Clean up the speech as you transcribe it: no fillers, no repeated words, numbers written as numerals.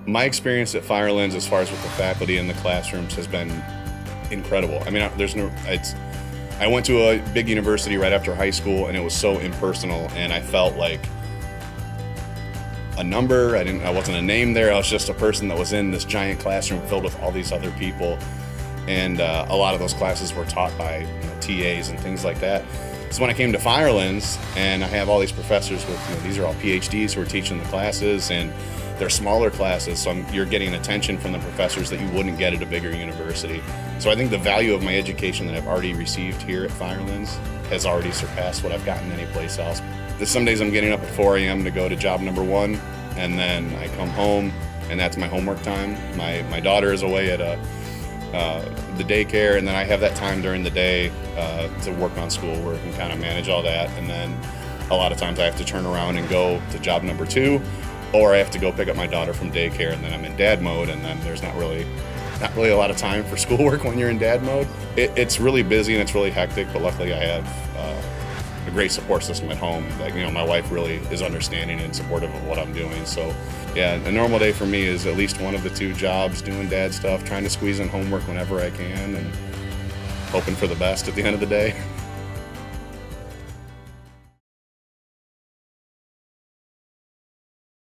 My experience at Firelands, as far as with the faculty in the classrooms, has been incredible. I mean, I went to a big university right after high school, and it was so impersonal, and I felt like a number. I wasn't a name there. I was just a person that was in this giant classroom filled with all these other people, and a lot of those classes were taught by TAs and things like that. So when I came to Firelands, and I have all these professors with, these are all PhDs who are teaching the classes, and they're smaller classes, so you're getting attention from the professors that you wouldn't get at a bigger university. So I think the value of my education that I've already received here at Firelands has already surpassed what I've gotten anyplace else. Some days I'm getting up at 4 a.m. to go to job number 1, and then I come home, and that's my homework time. My daughter is away at the daycare, and then I have that time during the day to work on schoolwork and kind of manage all that. And then a lot of times I have to turn around and go to job number 2, or I have to go pick up my daughter from daycare, and then I'm in dad mode, and then there's not really a lot of time for schoolwork when you're in dad mode. It's really busy and it's really hectic, but luckily I have a great support system at home. Like, my wife really is understanding and supportive of what I'm doing. So yeah, a normal day for me is at least one of the 2 jobs, doing dad stuff, trying to squeeze in homework whenever I can, and hoping for the best at the end of the day.